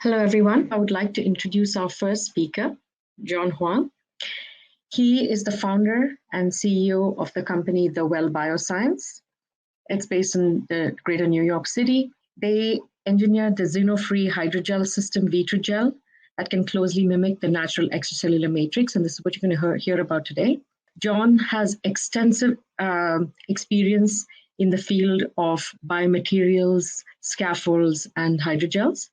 Hello, everyone. I would like to introduce our first speaker, John Huang. He is the founder and CEO of the company The Well Bioscience. It's based in the greater New York City. They engineered the Xeno-Free Hydrogel system, Vitrogel, that can closely mimic the natural extracellular matrix, and this is what you're going to hear about today. John has extensive experience in the field of biomaterials, scaffolds, and hydrogels.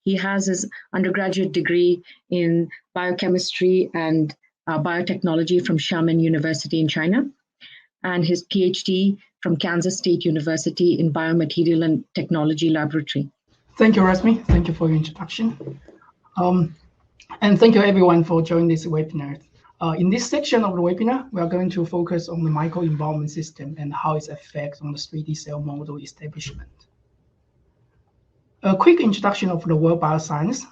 He has his undergraduate degree in biochemistry and biotechnology from Xiamen University in China, and his PhD from Kansas State University in Biomaterial and Technology Laboratory. Thank you, Rasmi. Thank you for your introduction. And thank you, everyone, for joining this webinar. In this section of the webinar, we are going to focus on the microenvironment system and how its effect on the 3D cell model establishment. A quick introduction of the Well Bioscience.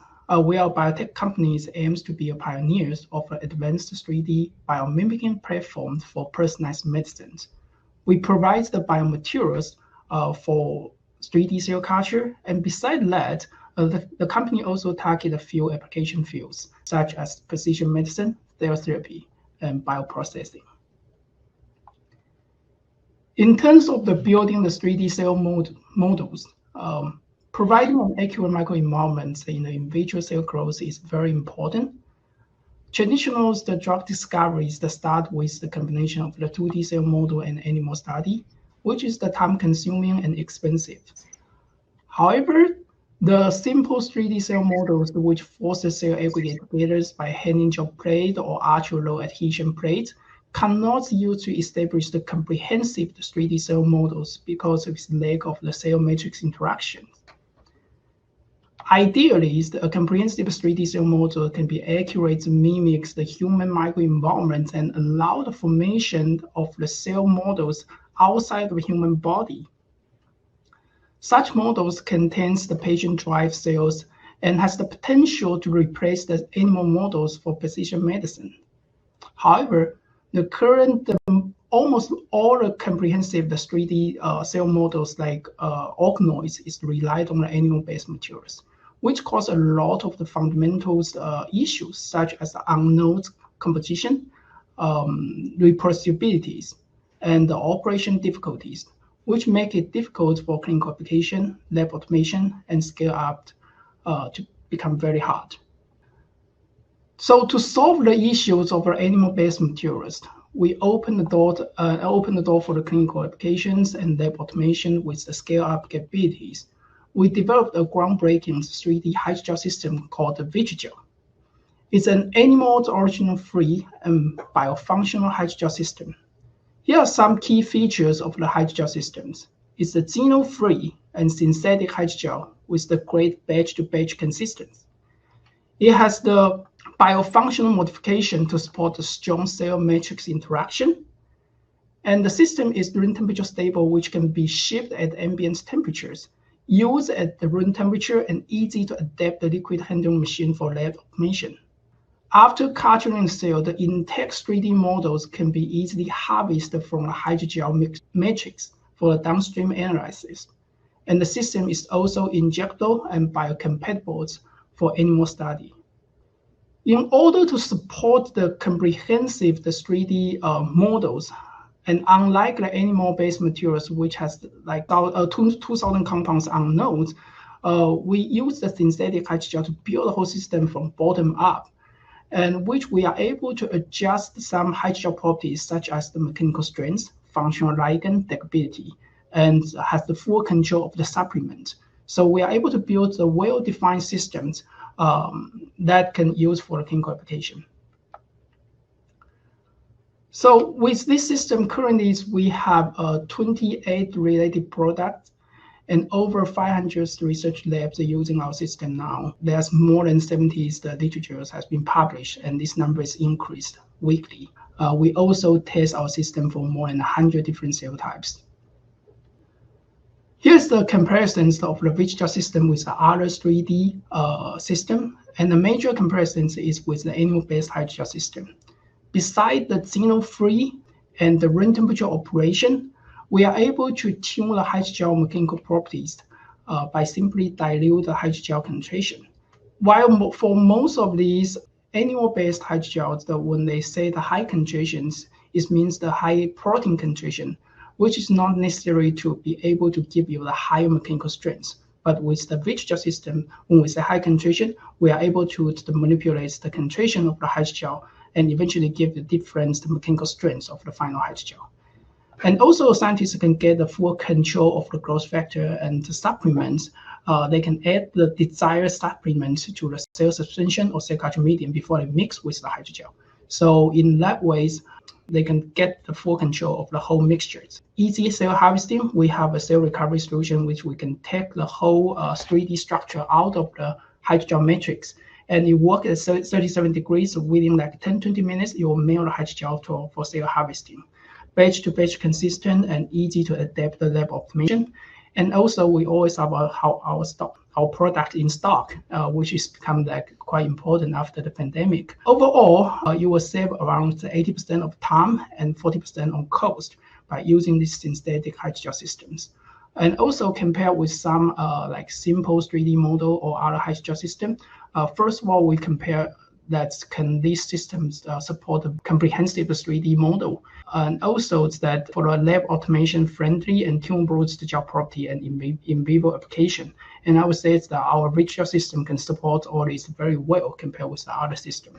We are biotech companies aims to be pioneers of an advanced 3D biomimicking platform for personalized medicines. We provide the biomaterials for 3D cell culture, and besides that, the company also targets a few application fields, such as precision medicine, cell therapy, and bioprocessing. In terms of the building the 3D cell models, providing an accurate microenvironment in the in vitro cell growth is very important. Traditional drug discoveries that start with the combination of the 2D cell model and animal study, which is the time-consuming and expensive. However, the simple 3D cell models, which force the cell aggregate together by handing job plate or ultra-low adhesion plate, cannot use to establish the comprehensive 3D cell models because of its lack of the cell matrix interaction. Ideally, a comprehensive 3D cell model can be accurate to mimic the human microenvironment and allow the formation of the cell models outside of the human body. Such models contains the patient-derived cells and has the potential to replace the animal models for precision medicine. However, the current almost all the comprehensive 3D cell models like organoids is relied on the animal-based materials, which cause a lot of the fundamental issues such as the unknown composition, reproducibilities, and the operation difficulties, which make it difficult for clinical application, lab automation, and scale up to become very hard. So to solve the issues of our animal-based materials, we open the door for the clinical applications and lab automation with the scale-up capabilities. We developed a groundbreaking 3D hydrogel system called the Vitrogel. It's an animal original-free and biofunctional hydrogel system. Here are some key features of the hydrogel systems. It's a xeno-free and synthetic hydrogel with the great batch-to-batch consistency. It has the biofunctional modification to support the strong cell matrix interaction. And the system is room temperature stable, which can be shipped at ambient temperatures, used at the room temperature, and easy to adapt the liquid handling machine for lab automation. After culturing the cell, the intact 3D models can be easily harvested from the hydrogel matrix for the downstream analysis. And the system is also injectable and biocompatible for animal study. In order to support the comprehensive 3D models, and unlike the animal-based materials, which has like 2,000 compounds unknown, we use the synthetic hydrogel to build the whole system from bottom up, and which we are able to adjust some hydrogel properties such as the mechanical strength, functional ligand deckability, and has the full control of the supplement. So we are able to build a well-defined systems that can use for the clinical application. So with this system, currently we have 28 related products and over 500 research labs are using our system now. There's more than 70 literatures has been published, and this number is increased weekly. We also test our system for more than 100 different cell types. Here's the comparisons of the Vitrogel system with the other 3D system, and the major comparisons is with the animal-based hydrogel system. Besides the xeno-free and the room temperature operation, we are able to tune the hydrogel mechanical properties by simply dilute the hydrogel concentration. While for most of these animal-based hydrogels, when they say the high concentrations, it means the high protein concentration, which is not necessary to be able to give you the higher mechanical strength. But with the hydrogel system, when we say high concentration, we are able to manipulate the concentration of the hydrogel and eventually give the different mechanical strength of the final hydrogel. And also, scientists can get the full control of the growth factor and the supplements. They can add the desired supplements to the cell suspension or cell culture medium before they mix with the hydrogel. So in that ways, they can get the full control of the whole mixture. Easy cell harvesting, we have a cell recovery solution which we can take the whole 3D structure out of the hydrogel matrix, and it works at 37 degrees within like 10-20 minutes. You will mail the hydrogel for cell harvesting. Batch to batch consistent and easy to adapt the lab automation. And also we always have our product in stock, which has become like quite important after the pandemic. Overall, you will save around 80% of time and 40% on cost by using these synthetic hydrogel systems. And also compare with some like simple 3D model or other hydrogel system. First of all, we compare that can these systems support a comprehensive 3D model, and also it's that for a lab automation friendly and tumor-broad gel property and in vivo application. And I would say it's that our hydrogel system can support all this very well compared with the other system.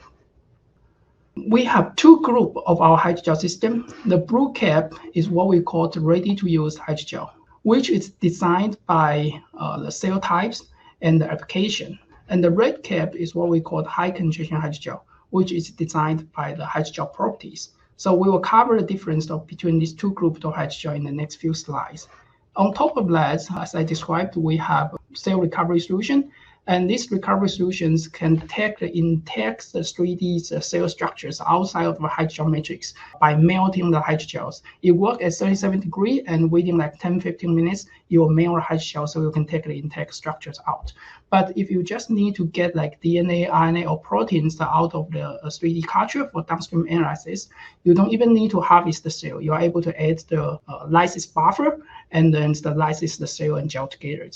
We have two groups of our hydrogel system. The blue cap is what we call the ready-to-use hydrogel, which is designed by the cell types and the application. And the red cap is what we call high concentration hydrogel, which is designed by the hydrogel properties. So we will cover the difference between these two groups of hydrogel in the next few slides. On top of that, as I described, we have cell recovery solution. And these recovery solutions can take the intact 3D cell structures outside of the hydrogel matrix by melting the hydrogels. It works at 37 degrees, and within like 10-15 minutes, you will melt the hydrogel so you can take the intact structures out. But if you just need to get like DNA, RNA, or proteins out of the 3D culture for downstream analysis, you don't even need to harvest the cell. You are able to add the lysis buffer and then the lysis the cell and gel together.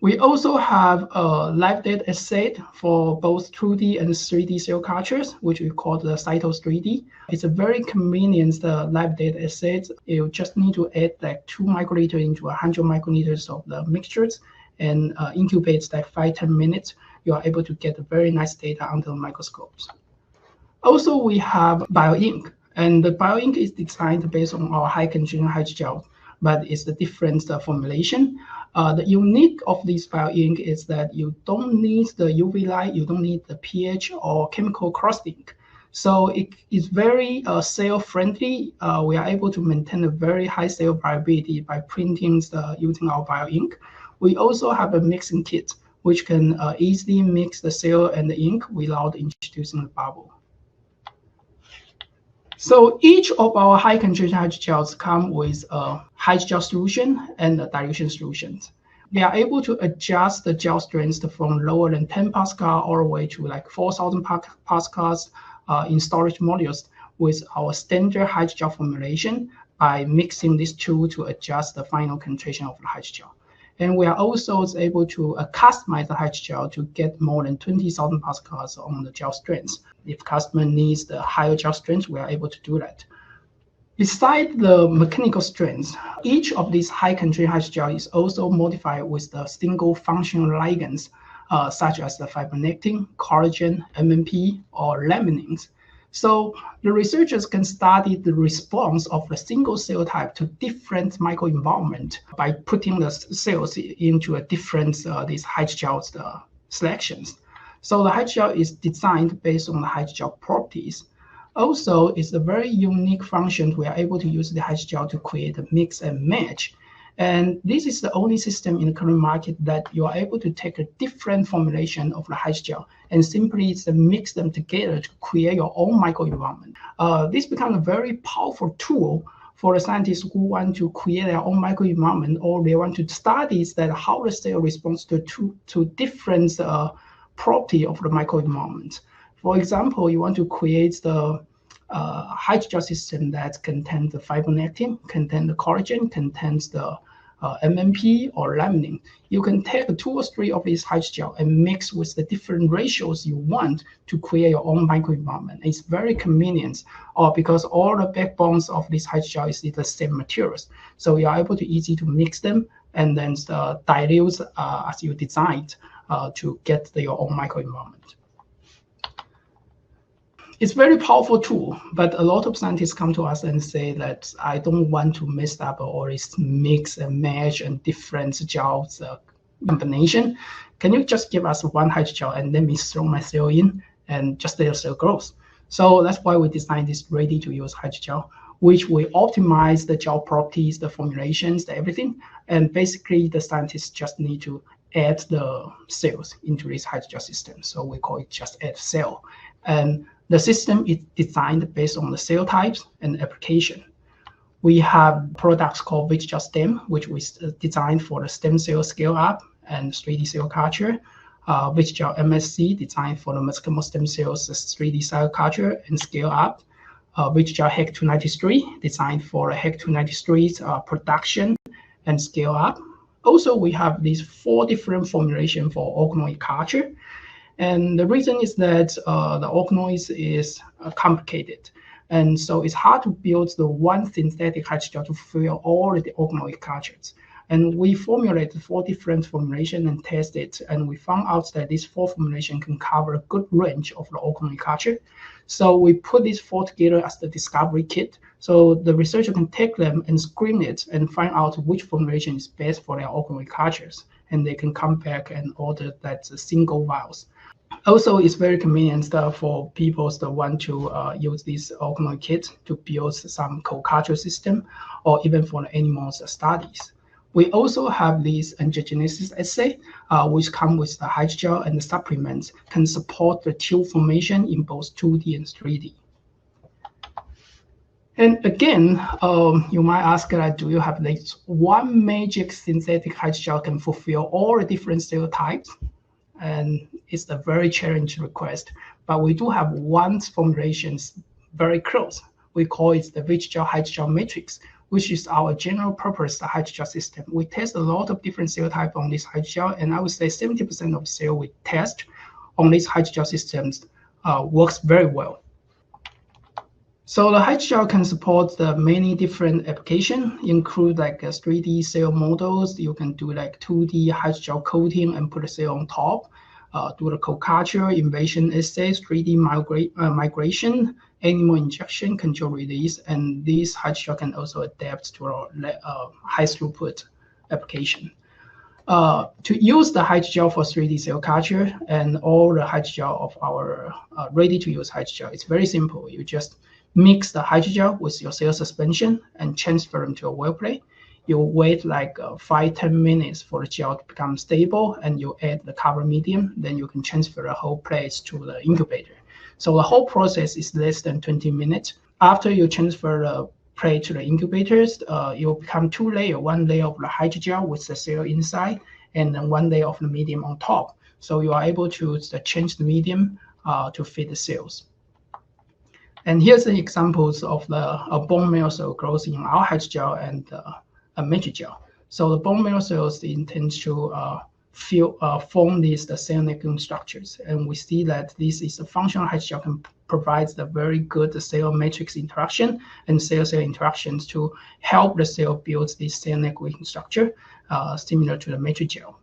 We also have a live data asset for both 2D and 3D cell cultures, which we call the Cytos 3D. It's a very convenient live data asset. You just need to add like 2 microliters into 100 microliters of the mixtures and incubate like 5-10 minutes. You are able to get very nice data under the microscopes. Also, we have BioInk, and the BioInk is designed based on our high concentration hydrogel, but it's a different formulation. The unique of this BioInk is that you don't need the UV light, you don't need the pH or chemical cross-link. So it is very cell friendly. We are able to maintain a very high cell viability by printing using our BioInk. We also have a mixing kit, which can easily mix the cell and the ink without introducing the bubble. So each of our high concentration hydrogels come with a hydrogel solution and a dilution solutions. We are able to adjust the gel strength from lower than 10 Pascal all the way to like 4,000 Pascals in storage modules with our standard hydrogel formulation by mixing these two to adjust the final concentration of the hydrogel. And we are also able to customize the hydrogel to get more than 20,000 Pascals on the gel strength. If customer needs the higher gel strength, we are able to do that. Besides the mechanical strength, each of these high concentration hydrogel is also modified with the single functional ligands, such as the fibronectin, collagen, MMP, or laminins. So the researchers can study the response of the single cell type to different microenvironment by putting the cells into a different these hydrogel selections. So the hydrogel is designed based on the hydrogel properties. Also, it's a very unique function. We are able to use the hydrogel to create a mix and match. And this is the only system in the current market that you are able to take a different formulation of the hydrogel and simply mix them together to create your own microenvironment. This becomes a very powerful tool for the scientists who want to create their own microenvironment, or they want to study that how the cell responds to different property of the microenvironment. For example, you want to create the hydrogel system that contains the fibronectin, contains the collagen, contains the MMP or laminin. You can take 2 or 3 of these hydrogel and mix with the different ratios you want to create your own microenvironment. It's very convenient, because all the backbones of this hydrogel is the same materials. So you are able to easy to mix them and then dilute as you designed to get your own microenvironment. It's a very powerful tool, but a lot of scientists come to us and say that I don't want to mess up all this mix and match and different gels combination. Can you just give us one hydrogel and let me throw my cell in and just let the cell grows? So that's why we designed this ready-to-use hydrogel, which we optimize the gel properties, the formulations, everything. And basically, the scientists just need to add the cells into this hydrogel system. So we call it just add cell. And the system is designed based on the cell types and application. We have products called Hydrogel Stem, which was designed for the stem cell scale up and 3D cell culture. Hydrogel MSC, designed for the mesenchymal stem cells 3D cell culture and scale up. Hydrogel HEC293, designed for HEC293 production and scale up. Also, we have these 4 different formulations for organoid culture. And the reason is that the organoids is complicated. And so it's hard to build the one synthetic hydrogel to fulfill all the organoid cultures. And we formulated 4 different formulations and tested, and we found out that these 4 formulations can cover a good range of the organoid culture. So we put these 4 together as the discovery kit. So the researcher can take them and screen it and find out which formulation is best for their organoid cultures. And they can come back and order that single vials. Also, it's very convenient for people that want to use this organoid kit to build some co-culture system or even for the animals studies. We also have this angiogenesis assay, which come with the hydrogel and the supplements, can support the tube formation in both 2D and 3D. And again, you might ask, do you have this one magic synthetic hydrogel can fulfill all the different cell types? And it's a very challenging request, but we do have one formulation very close. We call it the hydrogel matrix, which is our general purpose hydrogel system. We test a lot of different cell types on this hydrogel, and I would say 70% of cell we test on these hydrogel systems works very well. So the hydrogel can support the many different applications, include like 3D cell models. You can do like 2D hydrogel coating and put a cell on top, do the co-culture, invasion assays, 3D migration, animal injection, control release, and this hydrogel can also adapt to our high throughput application. To use the hydrogel for 3D cell culture and all the hydrogel of our ready-to-use hydrogel, it's very simple. You just mix the hydrogel with your cell suspension and transfer them to a well plate. You wait like 5-10 minutes for the gel to become stable, and you add the cover medium. Then you can transfer the whole plate to the incubator. So the whole process is less than 20 minutes. After you transfer the plate to the incubators, it will become 2 layers, 1 layer of the hydrogel with the cell inside, and then 1 layer of the medium on top. So you are able to change the medium to fit the cells. And here's the examples of the bone marrow cell growth in our hydrogel and a matrigel. So the bone marrow cells intend to form these cell network structures, and we see that this is a functional hydrogel can provide the very good cell matrix interaction and cell-cell interactions to help the cell build this cell networking structure, similar to the matrigel.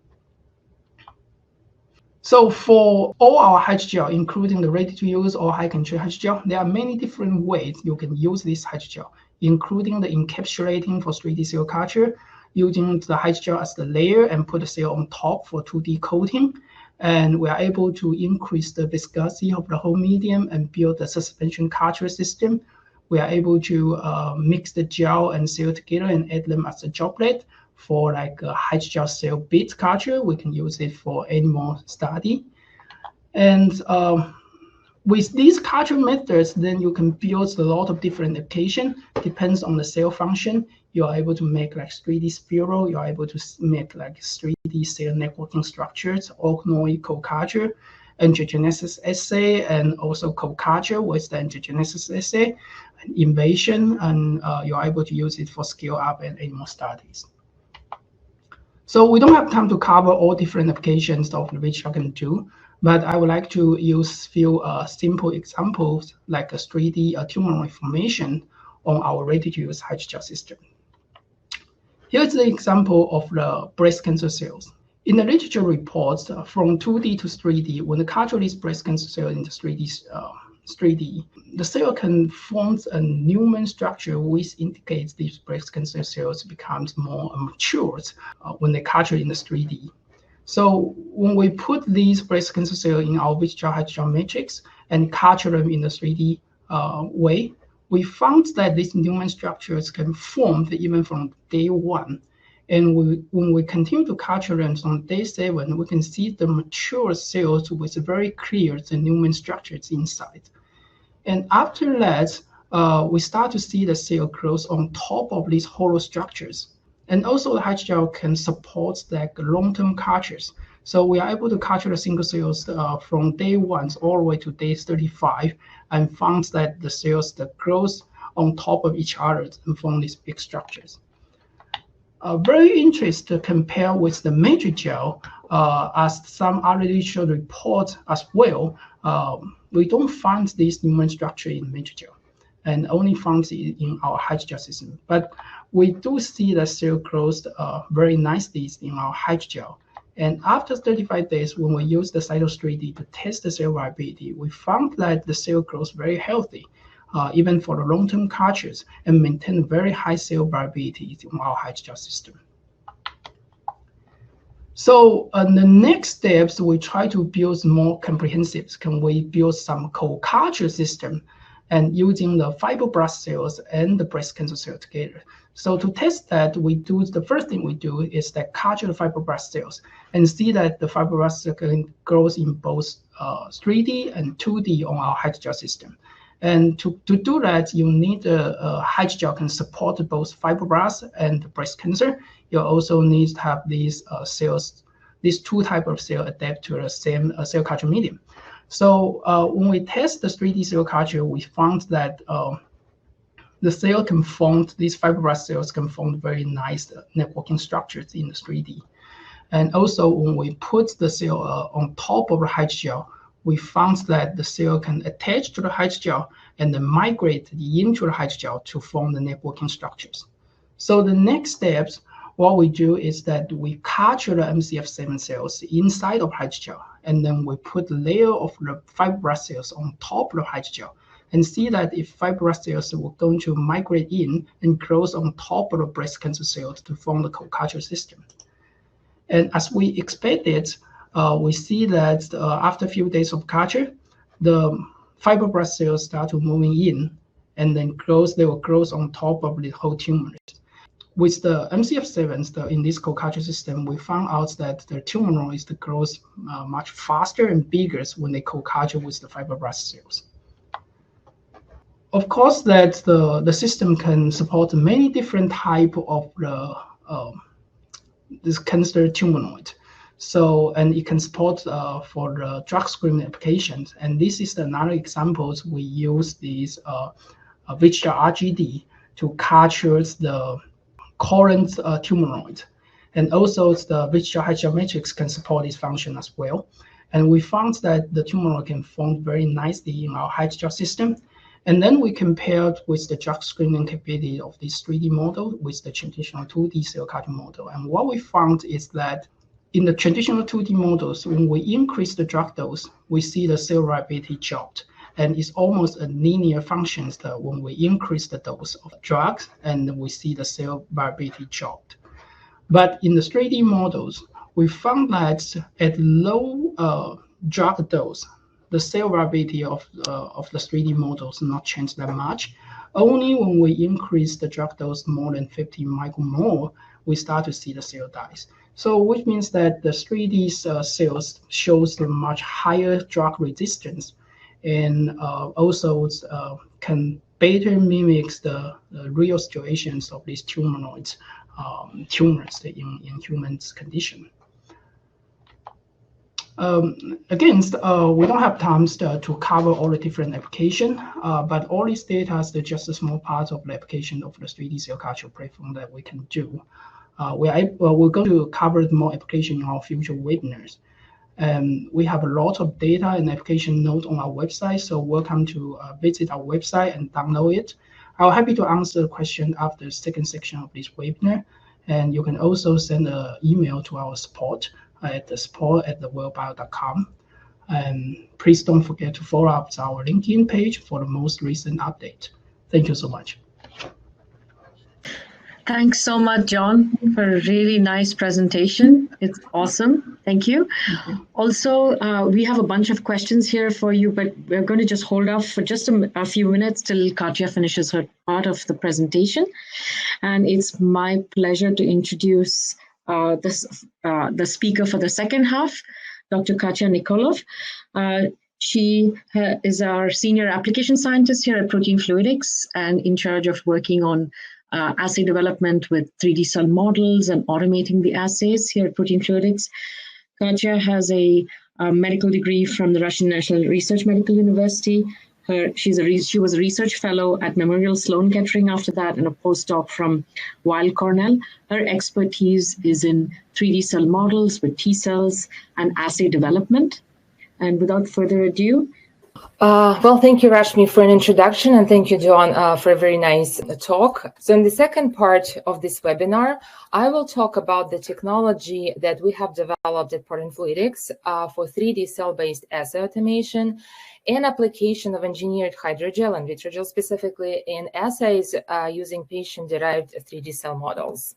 So for all our hydrogel, including the ready-to-use or high-control hydrogel, there are many different ways you can use this hydrogel, including the encapsulating for 3D cell culture, using the hydrogel as the layer and put the cell on top for 2D coating. And we are able to increase the viscosity of the whole medium and build the suspension culture system. We are able to mix the gel and cell together and add them as a droplet. For like a hydrogel cell bead culture, we can use it for animal study. And with these culture methods, then you can build a lot of different applications. Depends on the cell function. You are able to make like 3D spiral. You are able to make like 3D cell networking structures, organoid co-culture, angiogenesis assay, and also co-culture with the angiogenesis assay, and invasion, and you are able to use it for scale up and animal studies. So we don't have time to cover all different applications of which I can do, but I would like to use few simple examples like a 3D tumoroid formation on our ready-to-use hydrogel system. Here's the example of the breast cancer cells. In the literature reports from 2D to 3D, when the culture is breast cancer cell in the 3D, the cell can form a Newman structure which indicates these breast cancer cells becomes more mature when they culture in the 3D. So when we put these breast cancer cells in our visual hydrogel matrix and culture them in the 3D way, we found that these Newman structures can form even from day 1. And when we continue to culture them on day 7, we can see the mature cells with very clear the Newman structures inside. And after that, we start to see the cell growth on top of these hollow structures. And also the hydrogel can support like long-term cultures. So we are able to culture the single cells from day 1 all the way to day 35 and found that the cells that grows on top of each other and form these big structures. Very interesting to compare with the Matrigel, as some other literature report as well. We don't find this Newman structure in Matrigel, and only found it in our hydrogel system. But we do see the cell growth very nicely in our hydrogel. And after 35 days, when we use the Cytos 3D to test the cell viability, we found that the cell grows very healthy. Even for the long-term cultures, and maintain very high cell viability in our hydrogel system. So the next steps, we try to build more comprehensive. Can we build some co-culture system and using the fibroblast cells and the breast cancer cell together? So to test that, the first thing we do is that culture the fibroblast cells and see that the fibroblast cell grows in both 3D and 2D on our hydrogel system. And to do that, you need a hydrogel can support both fibroblasts and breast cancer. You also need to have these cells, these two types of cells adapt to the same cell culture medium. So when we test the 3D cell culture, we found that the cell can form, these fibroblast cells can form very nice networking structures in the 3D. And also when we put the cell on top of the hydrogel, we found that the cell can attach to the hydrogel and then migrate into the hydrogel to form the networking structures. So the next steps, what we do is that we culture the MCF7 cells inside of hydrogel, and then we put a layer of the fibroblast cells on top of the hydrogel, and see that if fibroblast cells were going to migrate in and grow on top of the breast cancer cells to form the co-culture system. And as we expected, we see that after a few days of culture, the fibroblast cells start to moving in, and then they will grow on top of the whole tumor. With the MCF7s in this co-culture system, we found out that the tumoroids grows much faster and bigger when they co-culture with the fibroblast cells. Of course, that the system can support many different types of this cancer tumoroid. So, and it can support for the drug screening applications. And this is another examples we use these visual RGD to culture the current tumoroid. And also the visual hydrogel matrix can support this function as well. And we found that the tumoroid can form very nicely in our hydrogel system. And then we compared with the drug screening capability of this 3D model with the traditional 2D cell culture model. And what we found is that in the traditional 2D models, when we increase the drug dose, we see the cell viability dropped. And it's almost a linear function that when we increase the dose of drugs, and we see the cell viability dropped. But in the 3D models, we found that at low drug dose, the cell viability of the 3D models not change that much. Only when we increase the drug dose more than 50 micromole, we start to see the cell dies. So which means that the 3D cells shows a much higher drug resistance, and also can better mimic the real situations of these tumors in humans condition. Again, we don't have time to cover all the different applications, but all these data is just a small part of the application of the 3D cell culture platform that we can do. we're going to cover more application in our future webinars. We have a lot of data and application notes on our website, so welcome to visit our website and download it. I'll happy to answer the question after the second section of this webinar, and you can also send an email to our support at support@thewellbio.com. And please don't forget to follow up our LinkedIn page for the most recent update. Thank you so much. Thanks so much, John, for a really nice presentation. It's awesome. Thank you. Also, we have a bunch of questions here for you, but we're going to just hold off for just a few minutes till Katya finishes her part of the presentation. And it's my pleasure to introduce the speaker for the second half, Dr. Katya Nikolov. She is our senior application scientist here at Protein Fluidics and in charge of working on assay development with 3D cell models and automating the assays here at Protein Fluidics. Katya has a medical degree from the Russian National Research Medical University. She was a research fellow at Memorial Sloan Kettering after that and a postdoc from Weill Cornell. Her expertise is in 3D cell models with T cells and assay development. And without further ado, well, thank you, Rashmi, for an introduction, and thank you, John, for a very nice talk. So in the second part of this webinar, I will talk about the technology that we have developed at Protein Fluidics for 3D cell-based assay automation and application of engineered hydrogel and vitrogel specifically in assays using patient-derived 3D cell models.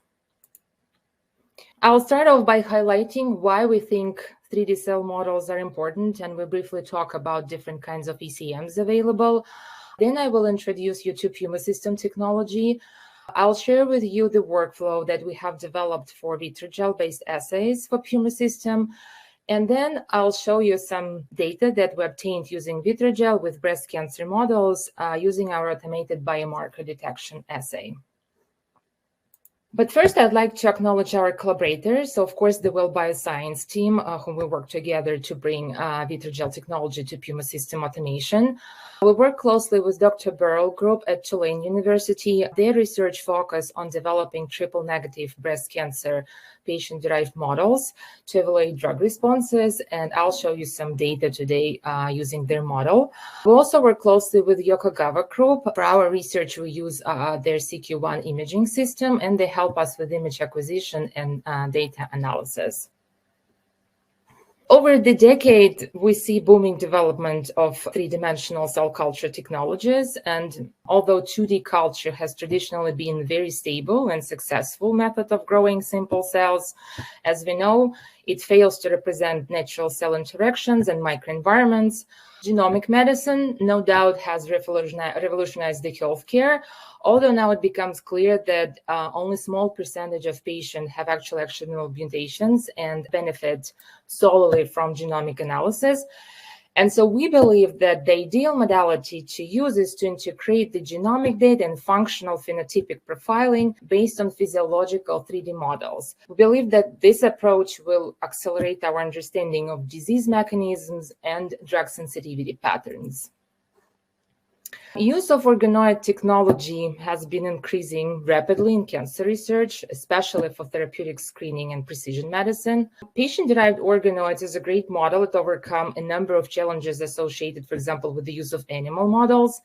I'll start off by highlighting why we think 3D cell models are important, and we'll briefly talk about different kinds of ECMs available. Then I will introduce you to Puma system technology. I'll share with you the workflow that we have developed for vitrogel-based assays for Puma system. And then I'll show you some data that we obtained using vitrogel with breast cancer models using our automated biomarker detection assay. But first, I'd like to acknowledge our collaborators. So, of course, the Well Bioscience team, whom we work together to bring vitrogel technology to Puma system automation. We work closely with Dr. Burrell Group at Tulane University. Their research focus on developing triple-negative breast cancer patient-derived models to evaluate drug responses, and I'll show you some data today using their model. We also work closely with Yokogawa Group. For our research, we use their CQ1 imaging system, and they help us with image acquisition and data analysis. Over the decade, we see booming development of three-dimensional cell culture technologies, and although 2D culture has traditionally been a very stable and successful method of growing simple cells, as we know, it fails to represent natural cell interactions and microenvironments. Genomic medicine, no doubt, has revolutionized the healthcare, although now it becomes clear that only a small percentage of patients have actual actionable mutations and benefit solely from genomic analysis. And so we believe that the ideal modality to use is to integrate the genomic data and functional phenotypic profiling based on physiological 3D models. We believe that this approach will accelerate our understanding of disease mechanisms and drug sensitivity patterns. Use of organoid technology has been increasing rapidly in cancer research, especially for therapeutic screening and precision medicine. Patient-derived organoids is a great model to overcome a number of challenges associated, for example, with the use of animal models.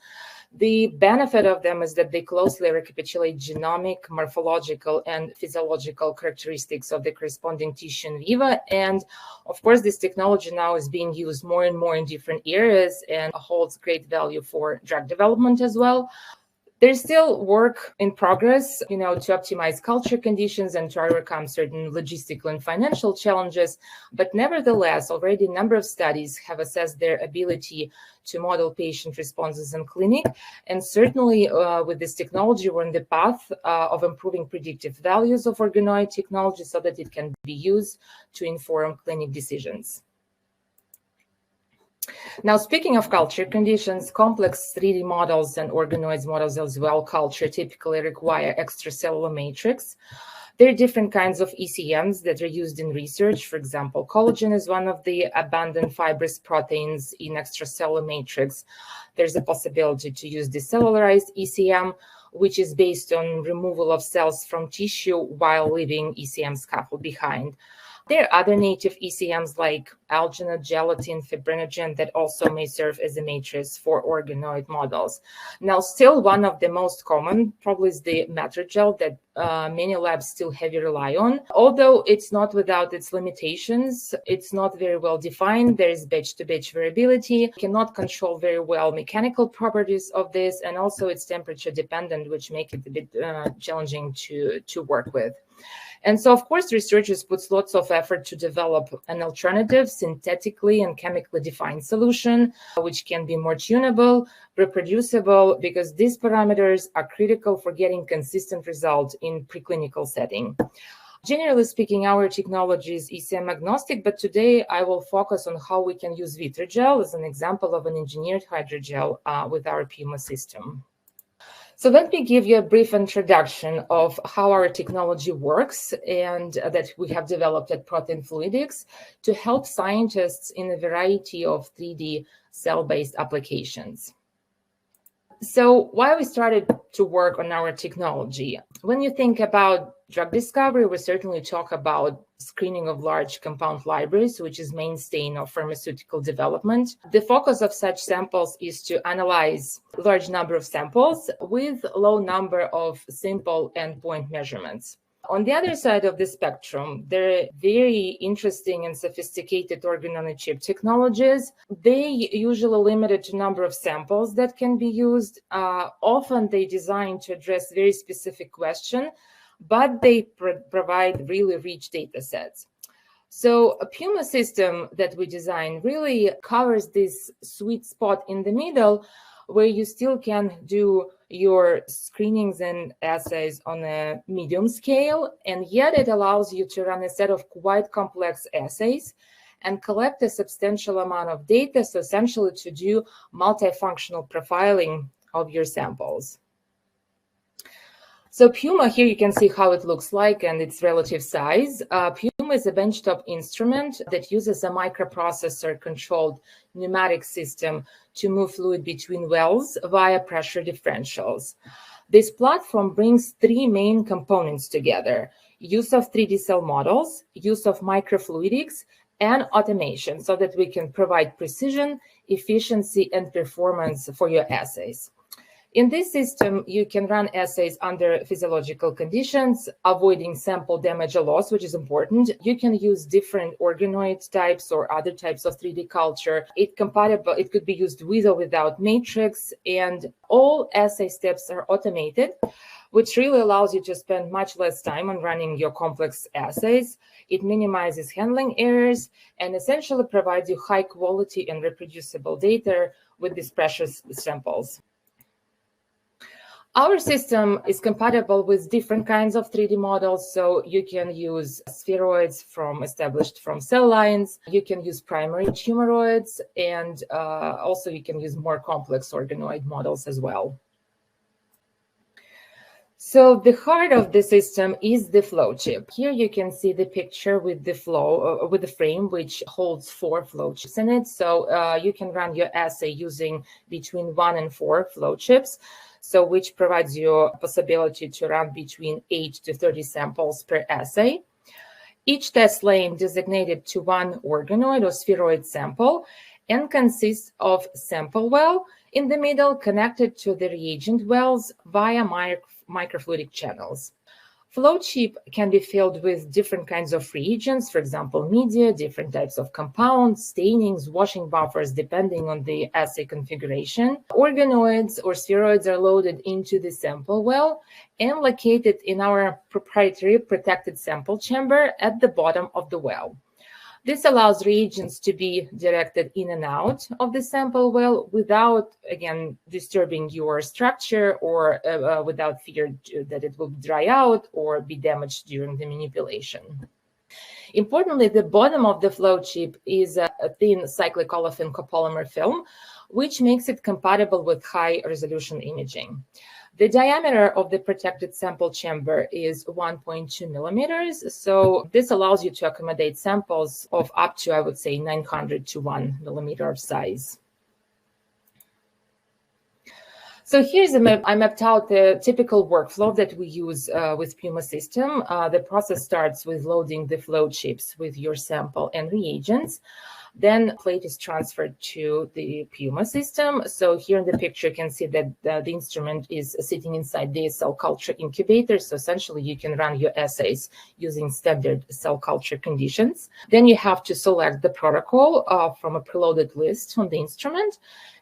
The benefit of them is that they closely recapitulate genomic, morphological, and physiological characteristics of the corresponding tissue in vivo. And of course, this technology now is being used more and more in different areas and holds great value for drug development as well. There's still work in progress, to optimize culture conditions and to overcome certain logistical and financial challenges. But nevertheless, already a number of studies have assessed their ability to model patient responses in clinic. And certainly with this technology, we're on the path of improving predictive values of organoid technology so that it can be used to inform clinic decisions. Now, speaking of culture conditions, complex 3D models and organoids models as well culture typically require extracellular matrix. There are different kinds of ECMs that are used in research. For example, collagen is one of the abundant fibrous proteins in extracellular matrix. There's a possibility to use decellularized ECM. which is based on removal of cells from tissue while leaving ECM scaffold behind. There are other native ECMs like alginate, gelatin, fibrinogen that also may serve as a matrix for organoid models. Now, still one of the most common probably is the matrigel that many labs still heavily rely on. Although it's not without its limitations, it's not very well defined. There is batch-to-batch variability, cannot control very well mechanical properties of this, and also it's temperature dependent, which make it a bit challenging to work with. And so, of course, researchers put lots of effort to develop an alternative, synthetically and chemically defined solution, which can be more tunable, reproducible, because these parameters are critical for getting consistent results in preclinical setting. Generally speaking, our technology is ECM agnostic, but today I will focus on how we can use Vitrogel as an example of an engineered hydrogel with our Puma system. So let me give you a brief introduction of how our technology works and that we have developed at Protein Fluidics to help scientists in a variety of 3D cell-based applications. So why we started to work on our technology? When you think about drug discovery, we certainly talk about screening of large compound libraries, which is mainstay of pharmaceutical development. The focus of such samples is to analyze a large number of samples with a low number of simple endpoint measurements. On the other side of the spectrum, there are very interesting and sophisticated organ-on-a-chip technologies. They usually limited to number of samples that can be used. Often they designed to address very specific question, but they provide really rich data sets. So a Puma system that we designed really covers this sweet spot in the middle where you still can do your screenings and assays on a medium scale, and yet it allows you to run a set of quite complex assays and collect a substantial amount of data, so essentially to do multifunctional profiling of your samples. So Puma, here you can see how it looks like and its relative size. Puma is a benchtop instrument that uses a microprocessor-controlled pneumatic system to move fluid between wells via pressure differentials. This platform brings three main components together: use of 3D cell models, use of microfluidics, and automation, so that we can provide precision, efficiency, and performance for your assays. In this system, you can run assays under physiological conditions, avoiding sample damage or loss, which is important. You can use different organoid types or other types of 3D culture. It could be used with or without matrix, and all assay steps are automated, which really allows you to spend much less time on running your complex assays. It minimizes handling errors and essentially provides you high quality and reproducible data with these precious samples. Our system is compatible with different kinds of 3D models, so you can use spheroids established from cell lines, you can use primary tumoroids, and also you can use more complex organoid models as well. So the heart of the system is the flow chip. Here you can see the picture with the frame, which holds 4 flow chips in it. So you can run your assay using between 1 and 4 flow chips. So which provides you a possibility to run between 8 to 30 samples per assay. Each test lane designated to one organoid or spheroid sample and consists of sample well in the middle connected to the reagent wells via microfluidic channels. Flow chip can be filled with different kinds of reagents, for example, media, different types of compounds, stainings, washing buffers, depending on the assay configuration. Organoids or spheroids are loaded into the sample well and located in our proprietary protected sample chamber at the bottom of the well. This allows reagents to be directed in and out of the sample well without, again, disturbing your structure or without fear that it will dry out or be damaged during the manipulation. Importantly, the bottom of the flow chip is a thin cyclic olefin copolymer film, which makes it compatible with high-resolution imaging. The diameter of the protected sample chamber is 1.2 millimeters, so this allows you to accommodate samples of up to, I would say, 900 to 1 millimeter of size. So here's a map. I mapped out the typical workflow that we use with Puma system. The process starts with loading the flow chips with your sample and reagents. Then plate is transferred to the Puma system. So here in the picture, you can see that the instrument is sitting inside the cell culture incubator. So essentially, you can run your assays using standard cell culture conditions. Then you have to select the protocol from a preloaded list on the instrument.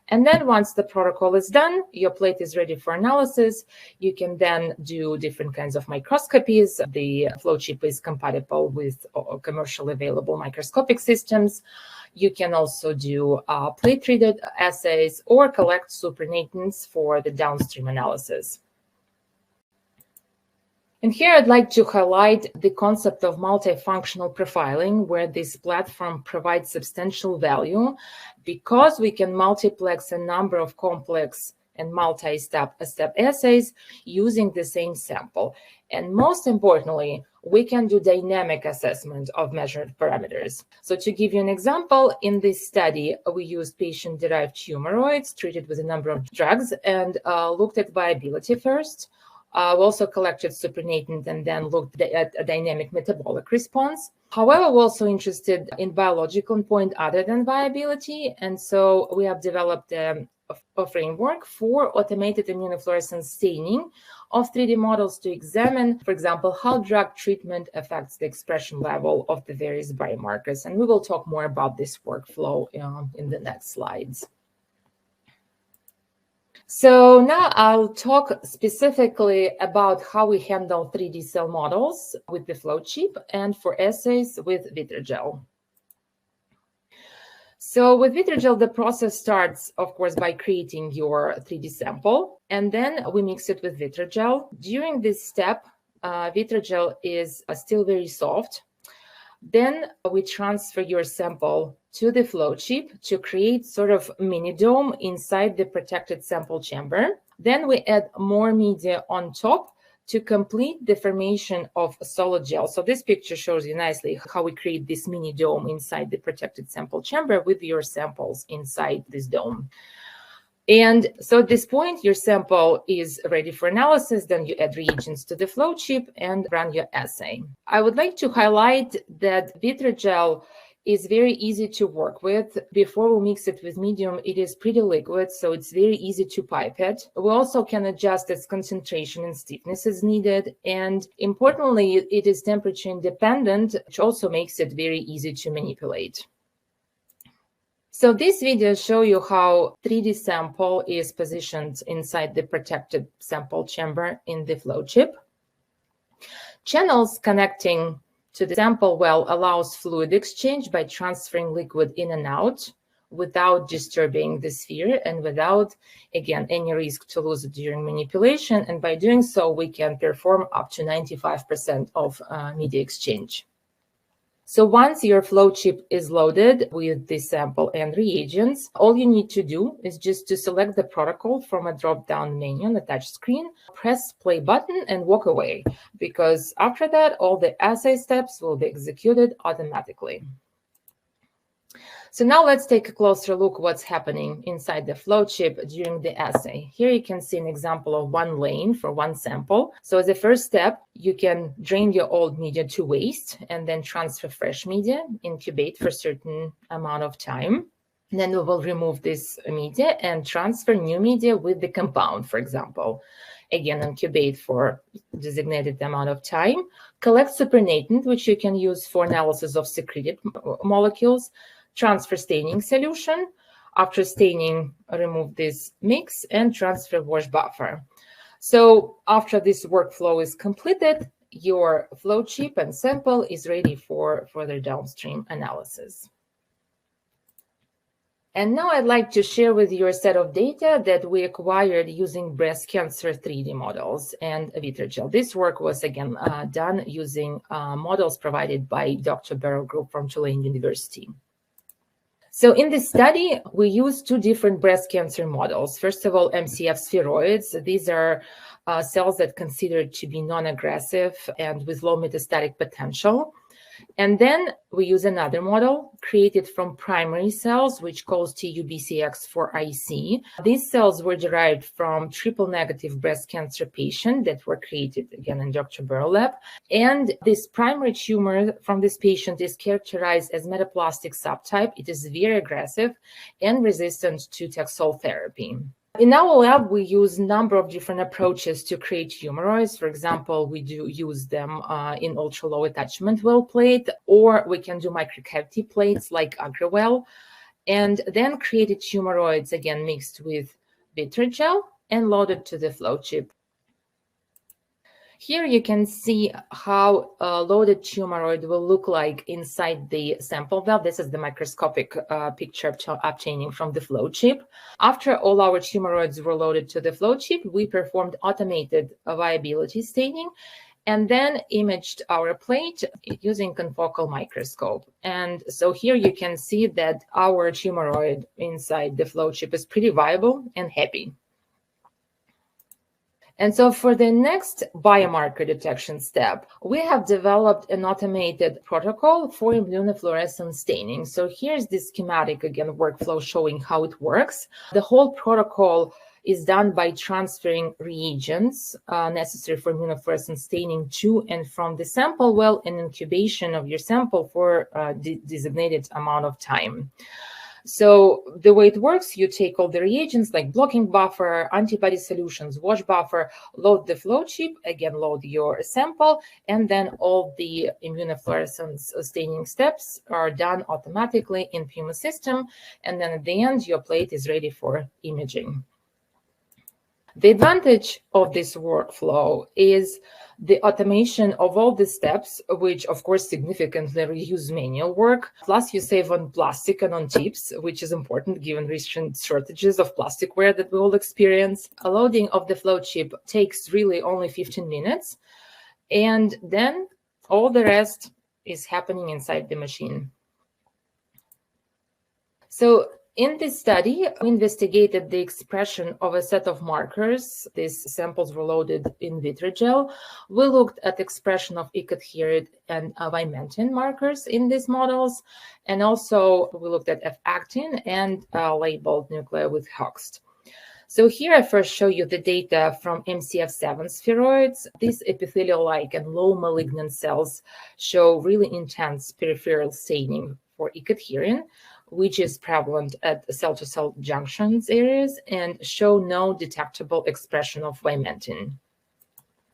And then once the protocol is done, your plate is ready for analysis. You can then do different kinds of microscopies. The flow chip is compatible with commercially available microscopic systems. You can also do plate-treated assays or collect supernatants for the downstream analysis. And here I'd like to highlight the concept of multifunctional profiling, where this platform provides substantial value because we can multiplex a number of complex and multi-step assays using the same sample. And most importantly, we can do dynamic assessment of measured parameters. So to give you an example, in this study, we used patient-derived tumoroids treated with a number of drugs and looked at viability first. We also collected supernatant and then looked at a dynamic metabolic response. However, we're also interested in biological endpoint other than viability. And so we have developed a framework for automated immunofluorescence staining of 3D models to examine, for example, how drug treatment affects the expression level of the various biomarkers. And we will talk more about this workflow in the next slides. So now I'll talk specifically about how we handle 3D cell models with the flow chip and for assays with Vitrogel. So with Vitrogel, the process starts, of course, by creating your 3D sample, and then we mix it with Vitrogel. During this step, Vitrogel is still very soft. Then we transfer your sample to the flow chip to create sort of mini dome inside the protected sample chamber. Then we add more media on top to complete the formation of a solid gel. So this picture shows you nicely how we create this mini dome inside the protected sample chamber with your samples inside this dome. And so at this point, your sample is ready for analysis. Then you add reagents to the flow chip and run your assay. I would like to highlight that Vitrogel is very easy to work with. Before we mix it with medium, it is pretty liquid, so it's very easy to pipette. We also can adjust its concentration and stiffness as needed. And importantly, it is temperature independent, which also makes it very easy to manipulate. So this video shows you how 3D sample is positioned inside the protected sample chamber in the flow chip. Channels connecting to the sample well allows fluid exchange by transferring liquid in and out without disturbing the sphere and without, again, any risk to lose it during manipulation. And by doing so, we can perform up to 95% of media exchange. So once your flow chip is loaded with the sample and reagents, all you need to do is just to select the protocol from a drop-down menu on the touch screen, press play button and walk away, because after that, all the assay steps will be executed automatically. So now let's take a closer look what's happening inside the flow chip during the assay. Here you can see an example of one lane for one sample. So as a first step, you can drain your old media to waste and then transfer fresh media, incubate for a certain amount of time. Then we will remove this media and transfer new media with the compound, for example. Again, incubate for a designated amount of time. Collect supernatant, which you can use for analysis of secreted molecules. Transfer staining solution. After staining, remove this mix and transfer wash buffer. So after this workflow is completed, your flow chip and sample is ready for further downstream analysis. And now I'd like to share with you a set of data that we acquired using breast cancer 3D models and Vitrogel. This work was again done using models provided by Dr. Barrow Group from Tulane University. So in this study, we used two different breast cancer models. First of all, MCF spheroids. These are cells that are considered to be non-aggressive and with low metastatic potential. And then we use another model created from primary cells, which calls TUBCX4IC. These cells were derived from triple-negative breast cancer patient that were created again in Dr. Burrow lab. And this primary tumor from this patient is characterized as metaplastic subtype. It is very aggressive and resistant to Taxol therapy. In our lab, we use a number of different approaches to create tumoroids. For example, we do use them in ultra-low attachment well plate, or we can do microcavity plates like AgriWell, and then created tumoroids, again, mixed with Vitrogel and loaded to the flow chip. Here you can see how a loaded tumoroid will look like inside the sample valve. This is the microscopic picture obtaining from the flow chip. After all our tumoroids were loaded to the flow chip, we performed automated viability staining and then imaged our plate using confocal microscope. And so here you can see that our tumoroid inside the flow chip is pretty viable and happy. And so for the next biomarker detection step, we have developed an automated protocol for immunofluorescence staining. So here's the schematic, again, workflow showing how it works. The whole protocol is done by transferring reagents necessary for immunofluorescence staining to and from the sample well and incubation of your sample for a designated amount of time. So the way it works, you take all the reagents like blocking buffer, antibody solutions, wash buffer, load the flow chip, again, load your sample, and then all the immunofluorescence staining steps are done automatically in PUMA system. And then at the end, your plate is ready for imaging. The advantage of this workflow is the automation of all the steps, which of course significantly reduce manual work. Plus you save on plastic and on tips, which is important given recent shortages of plasticware that we all experience. A loading of the flow chip takes really only 15 minutes. And then all the rest is happening inside the machine. So in this study, we investigated the expression of a set of markers. These samples were loaded in Vitrogel. We looked at expression of E-cadherin and vimentin markers in these models. And also we looked at F-actin and labeled nuclei with Hoxt. So here I first show you the data from MCF7 spheroids. These epithelial-like and low malignant cells show really intense peripheral staining for E-cadherin, which is prevalent at cell-to-cell junctions areas, and show no detectable expression of vimentin.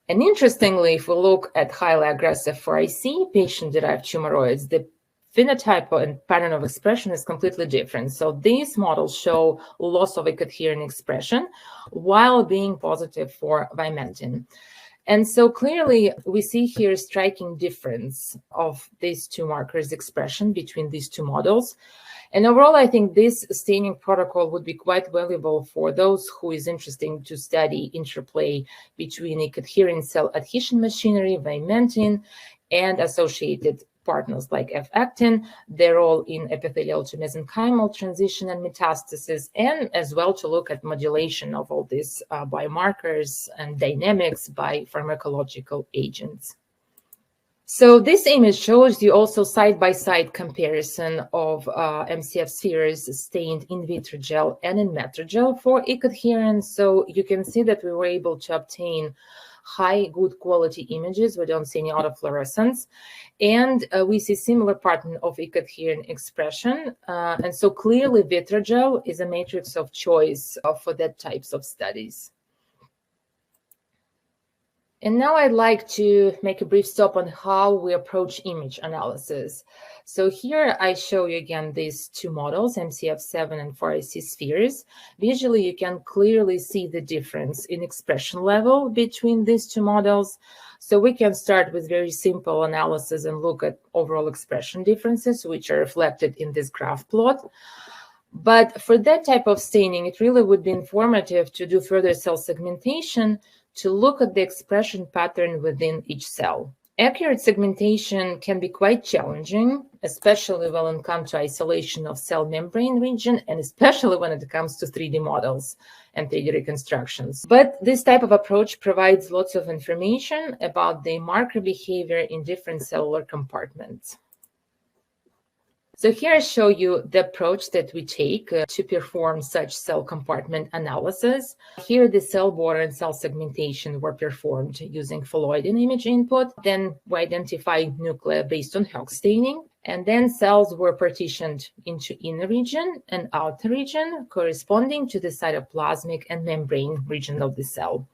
And interestingly, if we look at highly aggressive 4IC patient-derived tumoroids, the phenotype and pattern of expression is completely different. So these models show loss of E-cadherin expression while being positive for vimentin. And so clearly we see here a striking difference of these two markers expression between these two models. And overall, I think this staining protocol would be quite valuable for those who is interested to study interplay between E-cadherin cell adhesion machinery, vimentin, and associated partners like F-actin, their role in epithelial to mesenchymal transition and metastasis, and as well to look at modulation of all these biomarkers and dynamics by pharmacological agents. So this image shows you also side-by-side comparison of MCF spheres stained in Vitrogel and in Metrogel for E-cadherin. So you can see that we were able to obtain high, good quality images. We don't see any autofluorescence. And we see similar pattern of E-cadherin expression. And so clearly Vitrogel is a matrix of choice for that types of studies. And now I'd like to make a brief stop on how we approach image analysis. So here I show you again these two models, MCF7 and 4IC spheres. Visually, you can clearly see the difference in expression level between these two models. So we can start with very simple analysis and look at overall expression differences, which are reflected in this graph plot. But for that type of staining, it really would be informative to do further cell segmentation to look at the expression pattern within each cell. Accurate segmentation can be quite challenging, especially when it comes to isolation of cell membrane region, and especially when it comes to 3D models and 3D reconstructions. But this type of approach provides lots of information about the marker behavior in different cellular compartments. So here I show you the approach that we take to perform such cell compartment analysis. Here the cell border and cell segmentation were performed using Fluidics image input. Then we identify nuclei based on Hoch staining. And then cells were partitioned into inner region and outer region corresponding to the cytoplasmic and membrane region of the cell.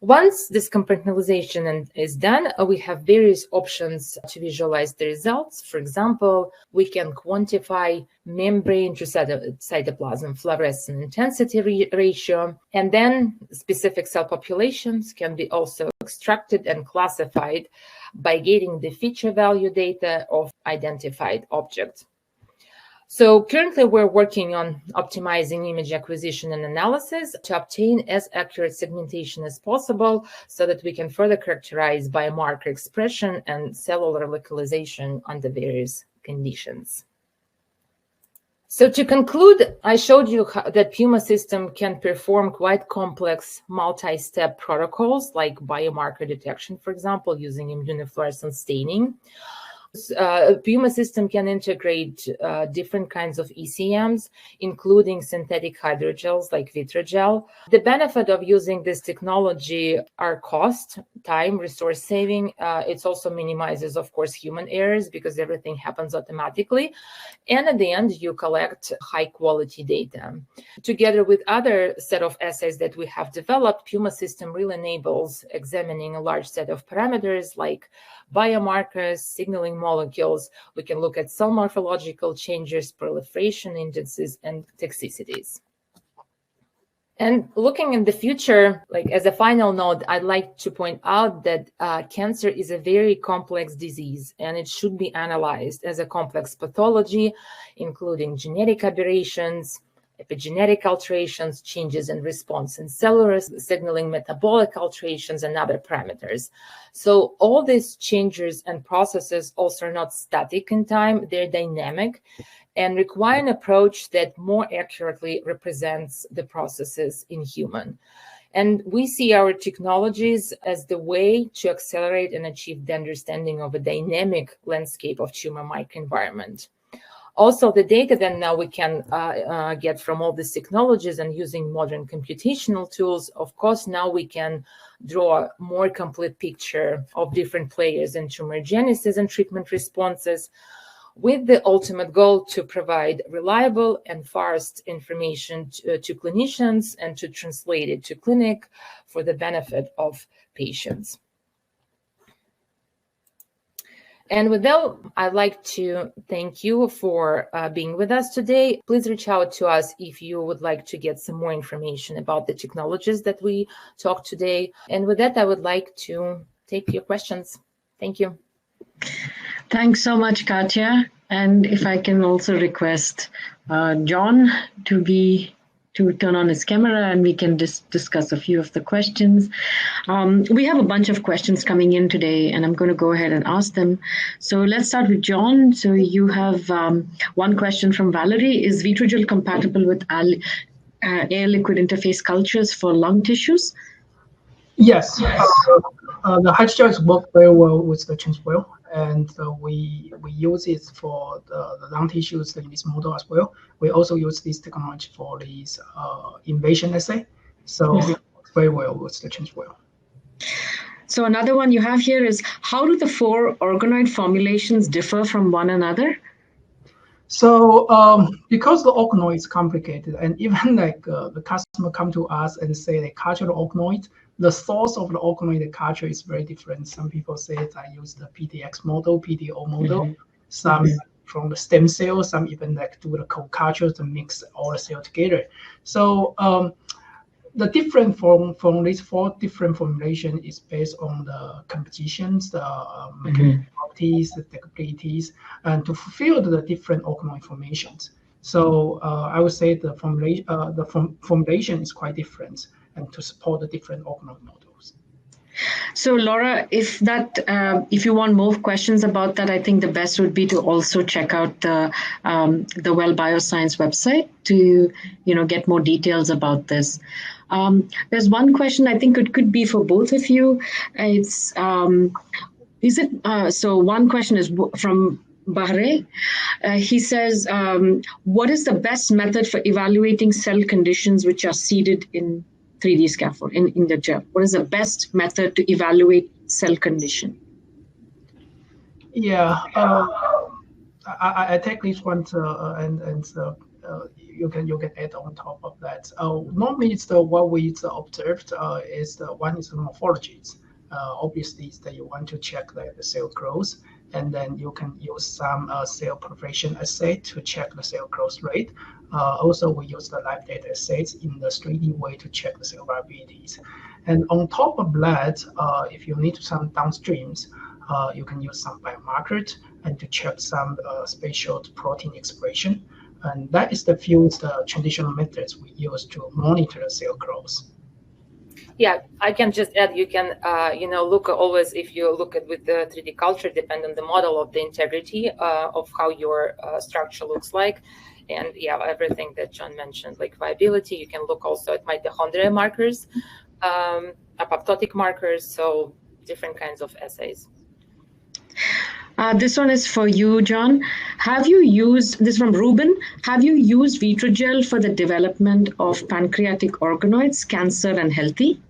Once this compartmentalization is done, we have various options to visualize the results. For example, we can quantify membrane to cytoplasm fluorescence intensity ratio, and then specific cell populations can be also extracted and classified by getting the feature value data of identified objects. So currently we're working on optimizing image acquisition and analysis to obtain as accurate segmentation as possible so that we can further characterize biomarker expression and cellular localization under various conditions. So to conclude, I showed you that Puma system can perform quite complex multi-step protocols like biomarker detection, for example, using immunofluorescence staining. Puma system can integrate different kinds of ECMs, including synthetic hydrogels like Vitrogel. The benefit of using this technology are cost, time, resource saving. It also minimizes, of course, human errors because everything happens automatically. And at the end, you collect high quality data. Together with other set of assays that we have developed, Puma system really enables examining a large set of parameters like biomarkers, signaling molecules. We can look at cell morphological changes, proliferation indices, and toxicities. And looking in the future, like as a final note, I'd like to point out that cancer is a very complex disease, and it should be analyzed as a complex pathology, including genetic aberrations, epigenetic alterations, changes in response in cellular signaling, metabolic alterations, and other parameters. So all these changes and processes also are not static in time, they're dynamic and require an approach that more accurately represents the processes in human. And we see our technologies as the way to accelerate and achieve the understanding of a dynamic landscape of tumor microenvironment. Also, the data that now we can get from all these technologies and using modern computational tools, of course, now we can draw a more complete picture of different players in tumor genesis and treatment responses, with the ultimate goal to provide reliable and fast information to clinicians and to translate it to clinic for the benefit of patients. And with that, I'd like to thank you for being with us today. Please reach out to us if you would like to get some more information about the technologies that we talked today. And with that, I would like to take your questions. Thank you. Thanks so much, Katya. And if I can also request John to turn on his camera and we can discuss a few of the questions. We have a bunch of questions coming in today and I'm going to go ahead and ask them. So let's start with John. So you have one question from Valerie. Is Vitrogel compatible with air-liquid interface cultures for lung tissues? Yes. The hydrogels work very well with the transfer, and we use it for the lung tissues in this model as well. We also use this technology for these invasion assay, so it works very well with the transfer. So another one you have here is, how do the 4 organoid formulations differ from one another? So because the organoid is complicated, and even like the customer come to us and say they culture the organoid, the source of the organoid culture is very different. Some people say that I use the PDX model, PDO model, some from the stem cells, some even like do the co-culture to mix all the cells together. So the different from these 4 different formulations is based on the compositions, the mechanical properties, the capabilities, and to fulfill the different organoid formations. So I would say the formulation is quite different and to support the different organoid models. So Laura, if you want more questions about that, I think the best would be to also check out the Well Bioscience website to get more details about this. There's one question I think it could be for both of you. It's so one question is from Bahre. He says, what is the best method for evaluating cell conditions which are seeded in 3D scaffold in the gel? What is the best method to evaluate cell condition? Yeah, I take this one and you can add on top of that. Normally, it's what we observed is one is the morphologies. Obviously, is that you want to check the cell growth, and then you can use some cell proliferation assay to check the cell growth rate. Also, we use the live data assays in the 3D way to check the cell viabilities. And on top of that, if you need some downstreams, you can use some biomarkers and to check some spatial protein expression. And that is the few traditional methods we use to monitor the cell growth. Yeah, I can just add, you can, look always, if you look at with the 3D culture, depend on the model of the integrity of how your structure looks like. And yeah, everything that John mentioned, like viability, you can look also at mitochondria markers, apoptotic markers, so different kinds of assays. This one is for you, John. Have you used, this from Ruben, have you used Vitrogel for the development of pancreatic organoids, cancer and healthy?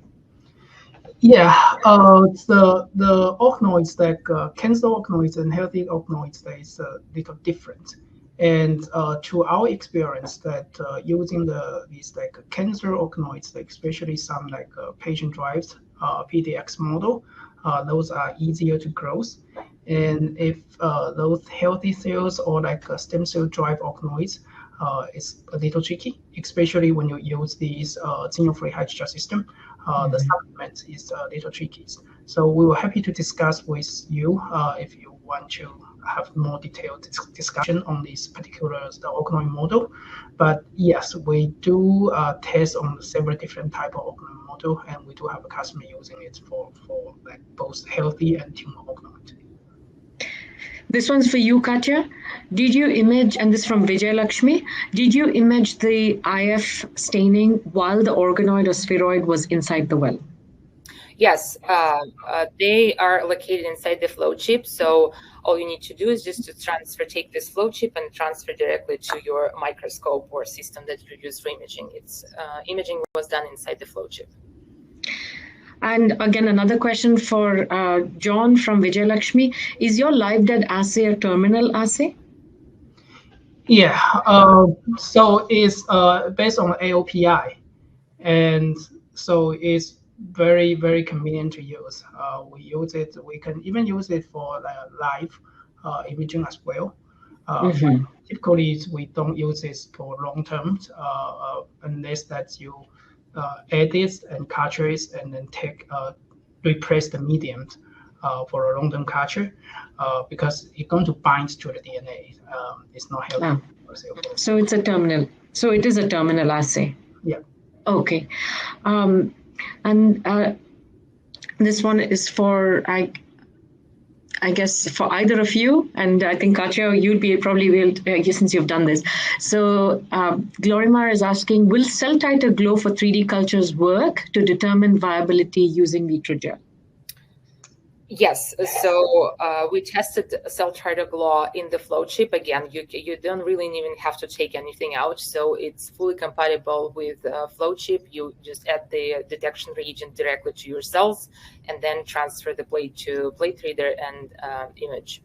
Yeah, the organoids, like cancer organoids and healthy organoids, that is a little different. And to our experience, that using these like cancer organoids, like especially some like patient-derived PDX model, those are easier to grow. And if those healthy cells or like stem cell derived organoids, it's a little tricky, especially when you use these Xeno-Free Hydrogel system. The supplement is a little tricky. So we were happy to discuss with you if you want to have more detailed discussion on this particular organoid model. But yes, we do test on several different type of organoid model, and we do have a customer using it for like both healthy and tumor organoid. This one's for you, Katya. Did you image, and this from Vijay Lakshmi, did you image the IF staining while the organoid or spheroid was inside the well? Yes, they are located inside the flow chip. So all you need to do is just to take this flow chip and transfer directly to your microscope or system that you use for imaging. Imaging was done inside the flow chip. And again, another question for John from Vijay Lakshmi. Is your live dead assay a terminal assay? Yeah, so it's based on AOPI. And so it's very, very convenient to use. We use it, we can even use it for live imaging as well. Typically, we don't use this for long term unless that you edit and culture it and then replace the medium for a long-term culture because it's going to bind to the DNA. It's not healthy. So it's a terminal. So it is a terminal assay. Yeah. Okay. And this one is for, I guess, for either of you. And I think, Katya, you'd be probably able, since you've done this. So Glorimar is asking, will cell titer glow for 3D cultures work to determine viability using Vitrogel? Yes, so we tested cell titer glow in the flow chip. Again, you don't really even have to take anything out, so it's fully compatible with flow chip. You just add the detection reagent directly to your cells, and then transfer the plate to plate reader and image.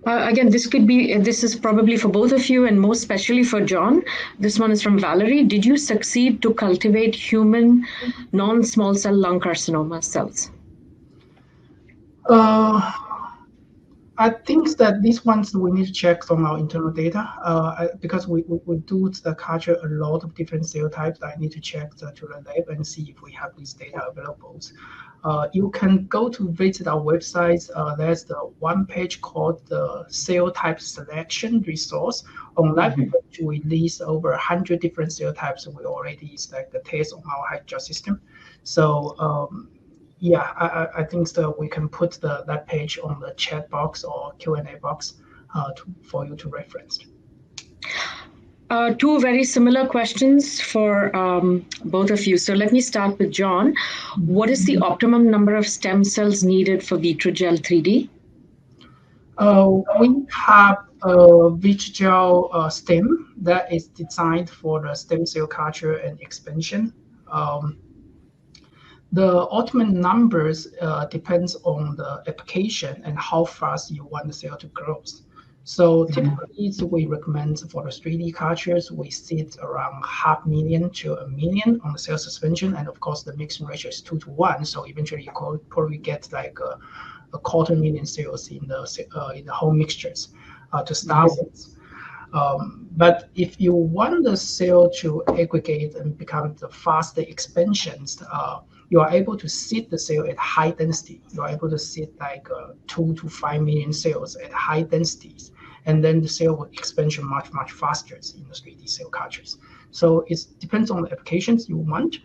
Again, this is probably for both of you and most especially for John. This one is from Valerie. Did you succeed to cultivate human non-small cell lung carcinoma cells? I think that these ones we need to check from our internal data because we do the culture a lot of different cell types. I need to check to the lab and see if we have these data available. You can go to visit our website. There's the one page called the cell type selection resource. On that page, we list over 100 different cell types we already select the test on our hydrogel system. So yeah, I think that we can put that page on the chat box or Q&A box for you to reference. Two very similar questions for both of you. So let me start with John. What is the optimum number of stem cells needed for Vitrogel 3D? We have a Vitrogel stem that is designed for the stem cell culture and expansion. The ultimate numbers depends on the application and how fast you want the cell to grow. So typically, we recommend for the 3D cultures, we sit around 500,000 to 1 million on the cell suspension, and of course the mixing ratio is 2 to 1. So eventually, you could probably get like a 250,000 cells in the whole mixtures to start with. But if you want the cell to aggregate and become the faster expansions, you are able to seed the cell at high density. You are able to seed like 2 to 5 million cells at high densities, and then the cell will expansion much faster in the 3D cell cultures. So it depends on the applications you want,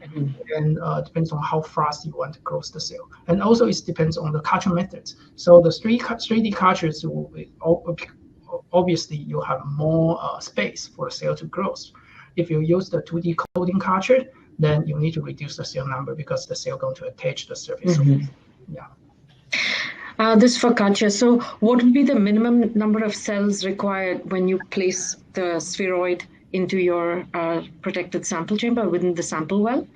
and depends on how fast you want to grow the cell. And also it depends on the culture methods. So the 3D cultures will be, obviously you have more space for the cell to grow. If you use the 2D coding culture, then you need to reduce the cell number because the cell going to attach the surface. Yeah. This for Katya. So what would be the minimum number of cells required when you place the spheroid into your protected sample chamber within the sample well?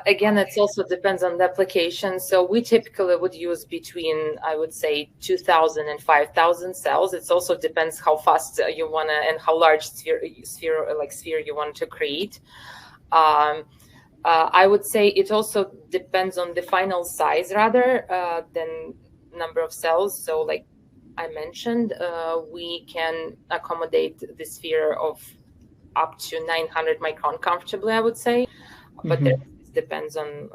Again, it also depends on the application. So we typically would use between, I would say, 2,000 and 5,000 cells. It also depends how fast you want to and how large sphere you want to create. I would say it also depends on the final size rather than number of cells. So like I mentioned, we can accommodate the sphere of up to 900 micron comfortably, I would say. But it depends on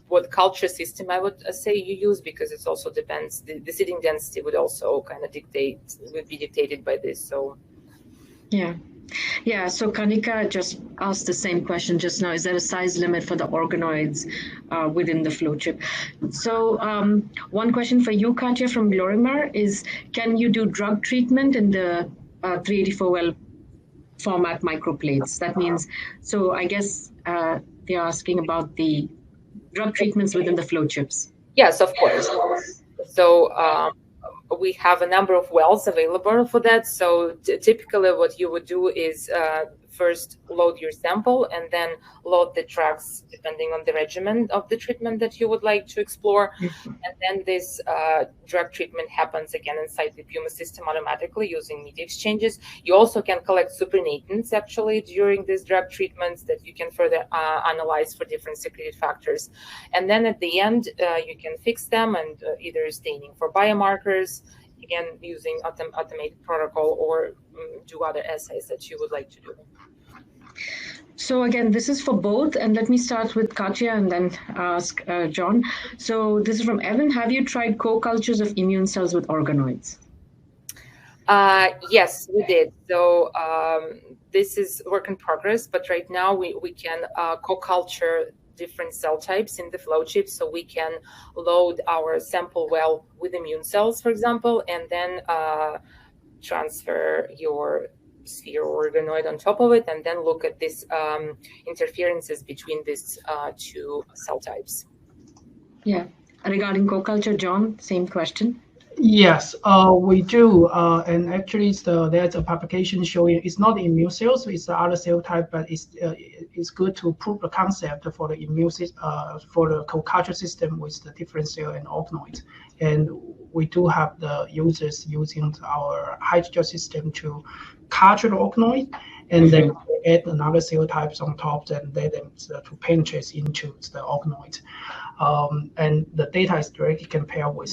what culture system I would say you use, because it also depends. The seeding density would also kind of be dictated by this. So, yeah. So Kanika just asked the same question just now. Is there a size limit for the organoids within the flow chip? So one question for you, Katya, from Glorimar is: can you do drug treatment in the 384-well format microplates? That means, so I guess they're asking about the drug treatments within the flow chips. Yes, of course. So we have a number of wells available for that. So typically what you would do is first load your sample and then load the drugs depending on the regimen of the treatment that you would like to explore. And then this drug treatment happens again inside the Puma system automatically using media exchanges. You also can collect supernatants actually during these drug treatments that you can further analyze for different secreted factors. And then at the end, you can fix them and either staining for biomarkers, again, using automated protocol, or do other assays that you would like to do. So again, this is for both, and let me start with Katya and then ask John. So this is from Evan. Have you tried co-cultures of immune cells with organoids? Yes, we did. So this is work in progress, but right now we can co-culture different cell types in the flow chip. So we can load our sample well with immune cells, for example, and then transfer your sphere organoid on top of it, and then look at these interferences between these two cell types. Yeah. Regarding co-culture, John, same question. Yes, we do, and actually, there's a publication showing it's not immune cells, it's the other cell type, but it's good to prove the concept for the immune for the co-culture system with the different cell and organoids. And we do have the users using our hydrogel system to culture the organoid, and then add another cell types on top, and let them to penetrate into the organoid. And the data is directly compared with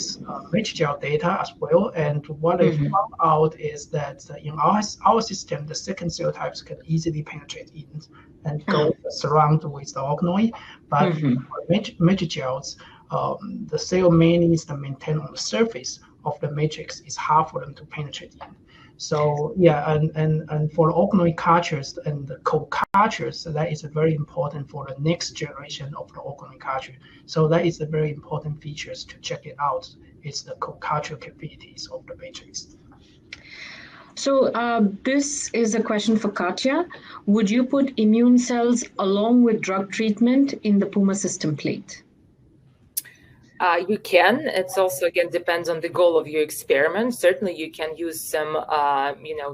Matrigel data as well. And what I found out is that in our system, the second cell types can easily penetrate in and go surround with the organoid. But for Matrigels, the cell mainly is maintained on the surface of the matrix. It's hard for them to penetrate in. So yeah, and for the organoid cultures and the co-cultures, that is very important for the next generation of the organoid culture. So that is a very important features to check it out. It's the co-culture capabilities of the matrix. So this is a question for Katya. Would you put immune cells along with drug treatment in the Puma system plate? You can. It's also, again, depends on the goal of your experiment. Certainly, you can use some,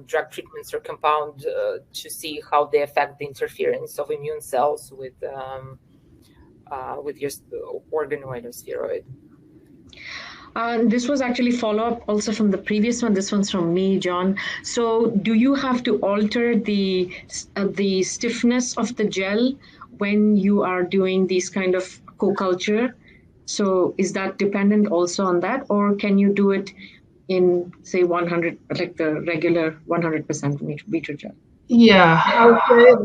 drug treatments or compound to see how they affect the interference of immune cells with your organoid or spheroid. This was actually follow-up also from the previous one. This one's from me, John. So do you have to alter the stiffness of the gel when you are doing these kind of co-culture? So is that dependent also on that, or can you do it in, say, 100, like the regular 100% Vitrogel? Yeah, I would say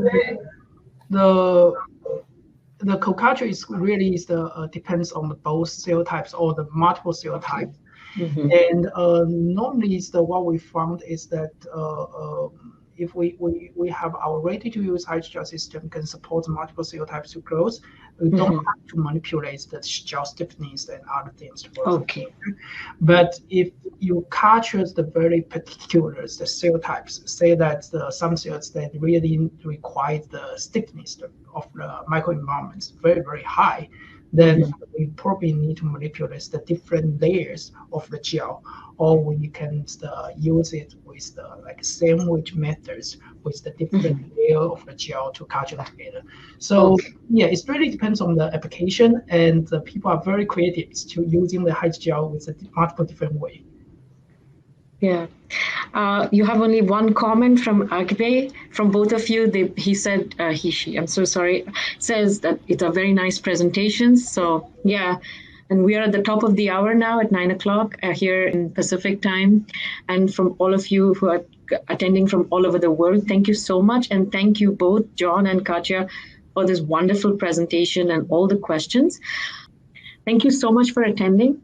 the co-culture is really depends on the both cell types or the multiple cell types. And normally what we found is that if we have our ready-to-use hydrogel system can support multiple cell types to growth, we don't have to manipulate the gel stiffness and other things. Okay. But if you culture the very particular the cell types, say that some cells that really require the stiffness of the microenvironments very, very high, then we probably need to manipulate the different layers of the gel, or we can use it with the sandwich methods with the different layer of the gel to culture together. So yeah, it really depends on the application, and the people are very creative to using the hydrogel with a multiple different way. Yeah. You have only one comment from Agbe, from both of you. He said, she, I'm so sorry, says that it's a very nice presentation. So yeah, and we are at the top of the hour now at 9 o'clock here in Pacific time. And from all of you who are attending from all over the world, thank you so much. And thank you both, John and Katya, for this wonderful presentation and all the questions. Thank you so much for attending.